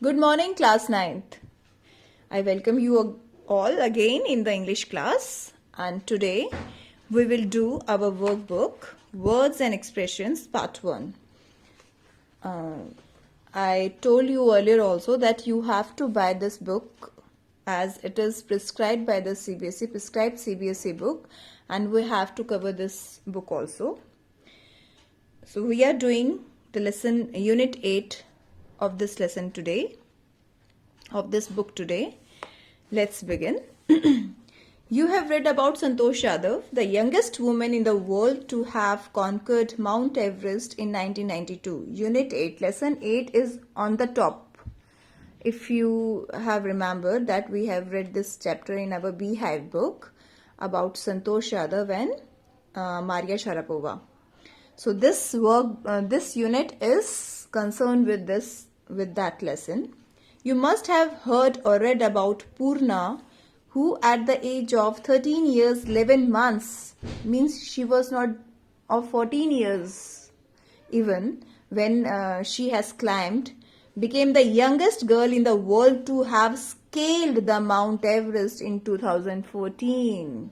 Good morning, class 9th. I welcome you all again in the English class, and today we will do our workbook Words and Expressions Part 1. I told you earlier also that you have to buy this book as it is prescribed by the CBSE, prescribed CBSE book, and we have to cover this book also. So we are doing the lesson Unit 8 of this lesson today, of this book today. Let's begin. You have read about Santosh Yadav, the youngest woman in the world to have conquered Mount Everest in 1992. Unit 8, Lesson 8 is on the top. If you have remembered that we have read this chapter in our Beehive book about Santosh Yadav and Maria Sharapova. So this unit is concerned with that lesson. You must have heard or read about Purna, who at the age of 13 years 11 months, means she was not of 14 years even when she has climbed, became the youngest girl in the world to have scaled the Mount Everest in 2014.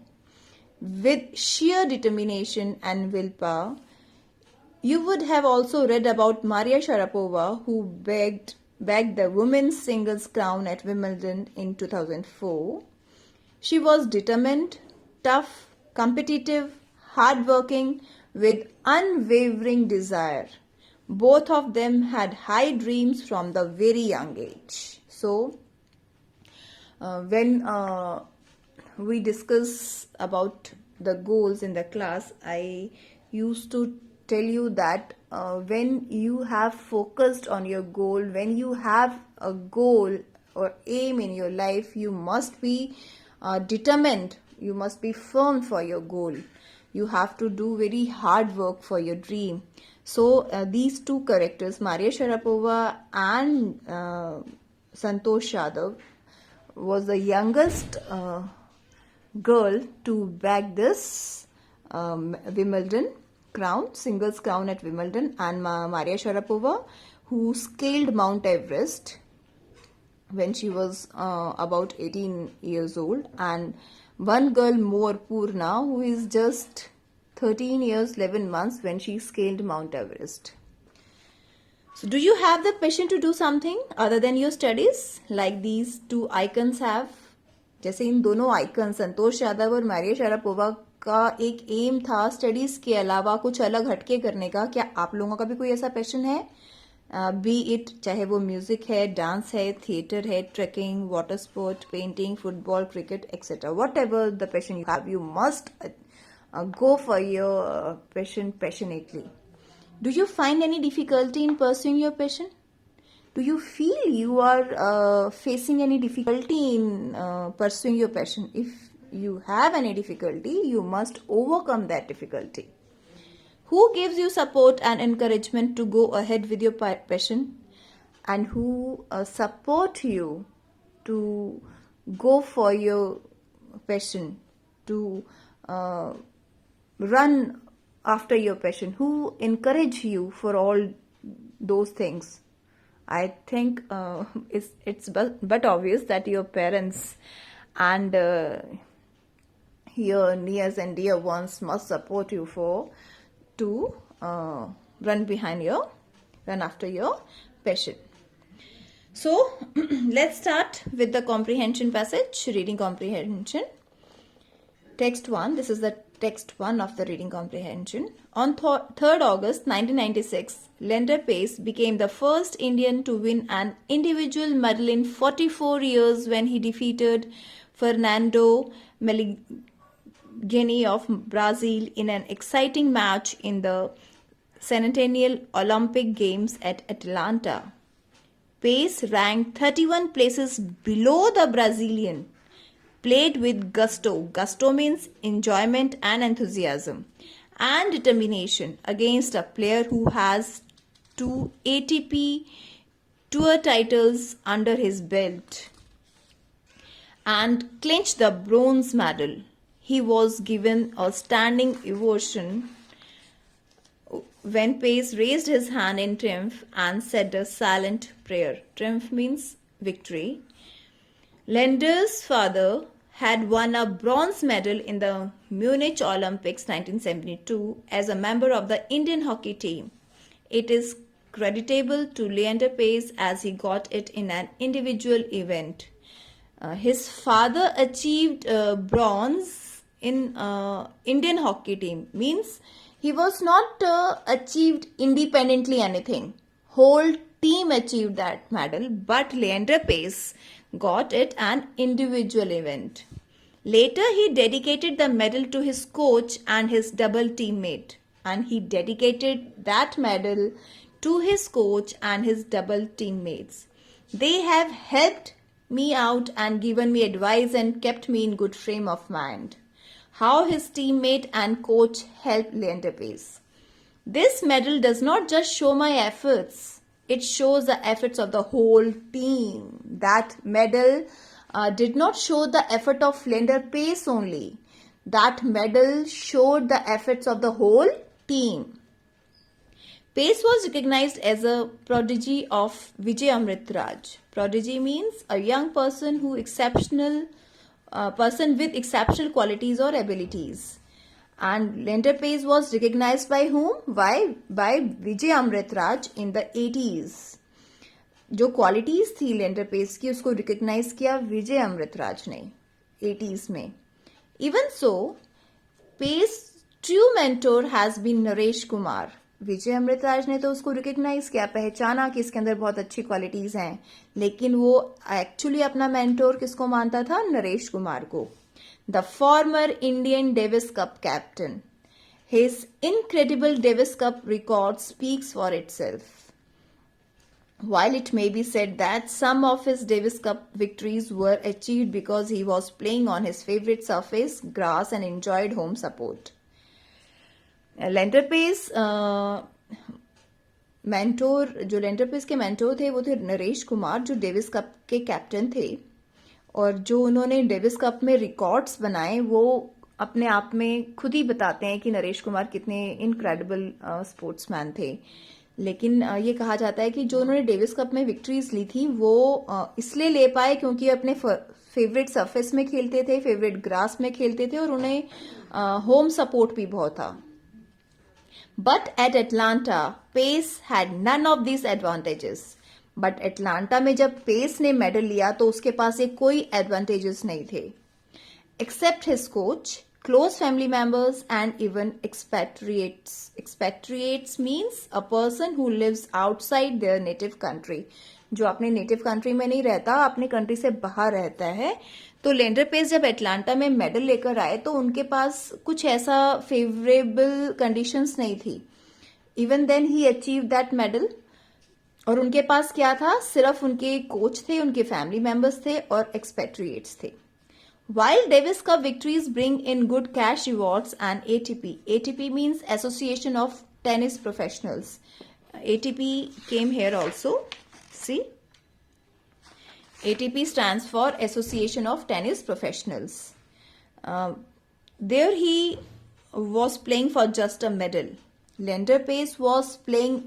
With sheer determination and willpower. You would have also read about Maria Sharapova, who bagged the women's singles crown at Wimbledon in 2004. She was determined, tough, competitive, hardworking, with unwavering desire. Both of them had high dreams from the very young age. So, when we discuss about the goals in the class, I used to tell you that when you have focused on your goal, when you have a goal or aim in your life, you must be determined, you must be firm for your goal. You have to do very hard work for your dream. So these two characters, Maria Sharapova and Santosh Yadav, was the youngest girl to bag this Wimbledon crown, singles crown at Wimbledon, and Maria Sharapova, who scaled Mount Everest when she was about 18 years old, and one girl more, Purna, who is just 13 years 11 months when she scaled Mount Everest. So do you have the passion to do something other than your studies like these two icons have? जैसे इन दोनों icon Santosh Yadav और Maria Sharapova का एक M था studies के अलावा कुछ अलग हटके करने का. क्या आप लोगों का भी कोई ऐसा पैशन है? बी इट चाहे वो म्यूजिक है, डांस है, थिएटर है, trekking, water sport, painting, football, cricket etcetera. What ever the passion you have, you must go for your passion passionately. Do you find any difficulty in pursuing your passion? Do you feel you are facing any difficulty in pursuing your passion? If you have any difficulty, you must overcome that difficulty. Who gives you support and encouragement to go ahead with your passion? And who support you to go for your passion, to run after your passion? Who encourage you for all those things? I think it's but obvious that your parents and your nears and dear ones must support you to run after your passion. So let's start with the comprehension passage, reading comprehension. Text 1, this is the text 1 of the reading comprehension. On 3rd August 1996, Leander Paes became the first Indian to win an individual medal in 44 years when he defeated Fernando Meligeni of Brazil in an exciting match in the Centennial Olympic Games at Atlanta. Paes ranked 31 places below the Brazilian. Played with gusto. Gusto means enjoyment and enthusiasm and determination against a player who has 2 ATP Tour titles under his belt and clinched the bronze medal. He was given a standing ovation when Pace raised his hand in triumph and said a silent prayer. Triumph means victory. Leander's father had won a bronze medal in the Munich Olympics 1972 as a member of the Indian hockey team. It is creditable to Leander Pace as he got it in an individual event. His father achieved bronze in Indian hockey team, means he was not achieved independently anything. Whole team achieved that medal, but Leander Pace got it an individual event. Later, he dedicated the medal to his coach and his double teammate, and he dedicated that medal to his coach and his double teammates. They have helped me out and given me advice and kept me in good frame of mind. How his teammate and coach helped Leander Pace. This medal does not just show my efforts, it shows the efforts of the whole team. That medal did not show the effort of Leander Pace only. That medal showed the efforts of the whole team. Pace was recognized as a prodigy of Vijay Amritraj. Prodigy means a young person who person with exceptional qualities or abilities. And Leander Pace was recognized by whom? By Vijay Amritraj in the 80s. जो qualities थी lender pace की उसको recognise किया विजय अमृतराज ने 80s में. Even so Paes true mentor has been Naresh Kumar. Vijay Amritraj ने तो उसको रिकग्नाइज किया, पहचाना कि इसके अंदर बहुत अच्छी क्वालिटीज हैं, लेकिन वो एक्चुअली अपना मेंटोर किसको मानता था? नरेश कुमार को. The former Indian Davis cup captain. His incredible Davis cup record speaks for itself. While it may be said that some of his Davis Cup victories were achieved because he was playing on his favorite surface, grass, and enjoyed home support. Leander Pace जो lender pace के mentor थे वो थे नरेश कुमार, जो Davis cup के captain थे, और जो उन्होंने डेविस कप में रिकॉर्ड्स बनाए वो अपने आप में खुद ही बताते हैं कि नरेश कुमार कितने इनक्रेडिबल स्पोर्ट्समैन थे. लेकिन ये कहा जाता है कि जो उन्होंने डेविस कप में विक्ट्रीज ली थी वो इसलिए ले पाए क्योंकि अपने फेवरेट सरफेस में खेलते थे, फेवरेट ग्रास में खेलते थे, और उन्हें होम सपोर्ट भी बहुत था. But at Atlanta Paes had none of this advantages. But Atlanta में जब पेस ने मेडल लिया तो उसके पास ये कोई एडवांटेजेस नहीं थे, except his coach, close family members, and even expatriates. Expatriates means a person who lives outside their native country. जो अपने नेटिव कंट्री में नहीं रहता, अपनी कंट्री से बाहर रहता है. तो लेंडर पेस जब एटलांटा में मेडल लेकर आए तो उनके पास कुछ ऐसा फेवरेबल कंडीशंस नहीं थी. Even then he achieve that medal. और उनके पास क्या था? सिर्फ उनके कोच थे, उनके फैमिली मेंबर्स थे और एक्सपेट्रिएट्स थे. While Davis Cup victories bring in good cash rewards and ATP means Association of Tennis Professionals. ATP came here also. See? ATP stands for Association of Tennis Professionals. There he was playing for just a medal. Leander Pace was playing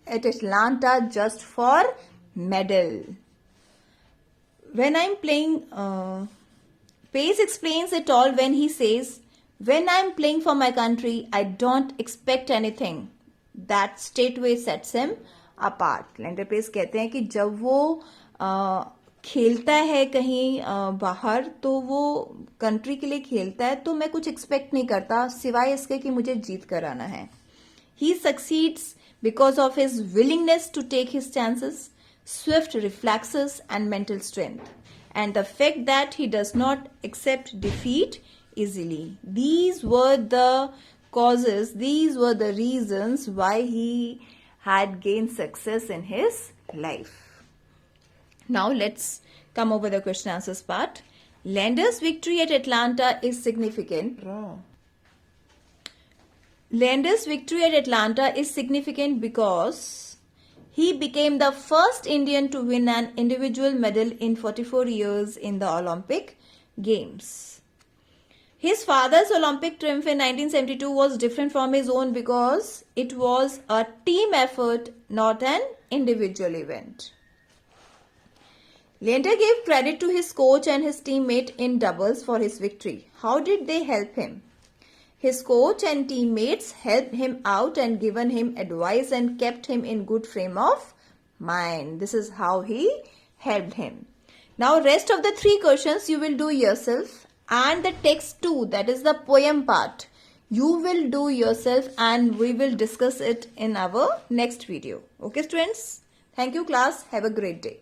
at Atlanta just for medal. When I'm playing... Pace explains it all when he says, when I'm playing for my country, I don't expect anything. That straightway sets him apart. Leander Paes कहते हैं कि जब वो खेलता है कहीं बाहर तो वो कंट्री के लिए खेलता है तो मैं कुछ एक्सपेक्ट नहीं करता सिवाय इसके कि मुझे जीत कर आना है. He succeeds because of his willingness to take his chances, swift reflexes and mental strength, and the fact that he does not accept defeat easily. These were the causes, these were the reasons why he had gained success in his life. Now let's come over the question answers part. Leander's victory at Atlanta is significant. Leander's victory at Atlanta is significant because he became the first Indian to win an individual medal in 44 years in the Olympic Games. His father's Olympic triumph in 1972 was different from his own because it was a team effort, not an individual event. Leander gave credit to his coach and his teammate in doubles for his victory. How did they help him? His coach and teammates helped him out and given him advice and kept him in good frame of mind. This is how he helped him. Now rest of the 3 questions you will do yourself, and the text too, that is the poem part, you will do yourself, and we will discuss it in our next video. Okay students? Thank you class. Have a great day.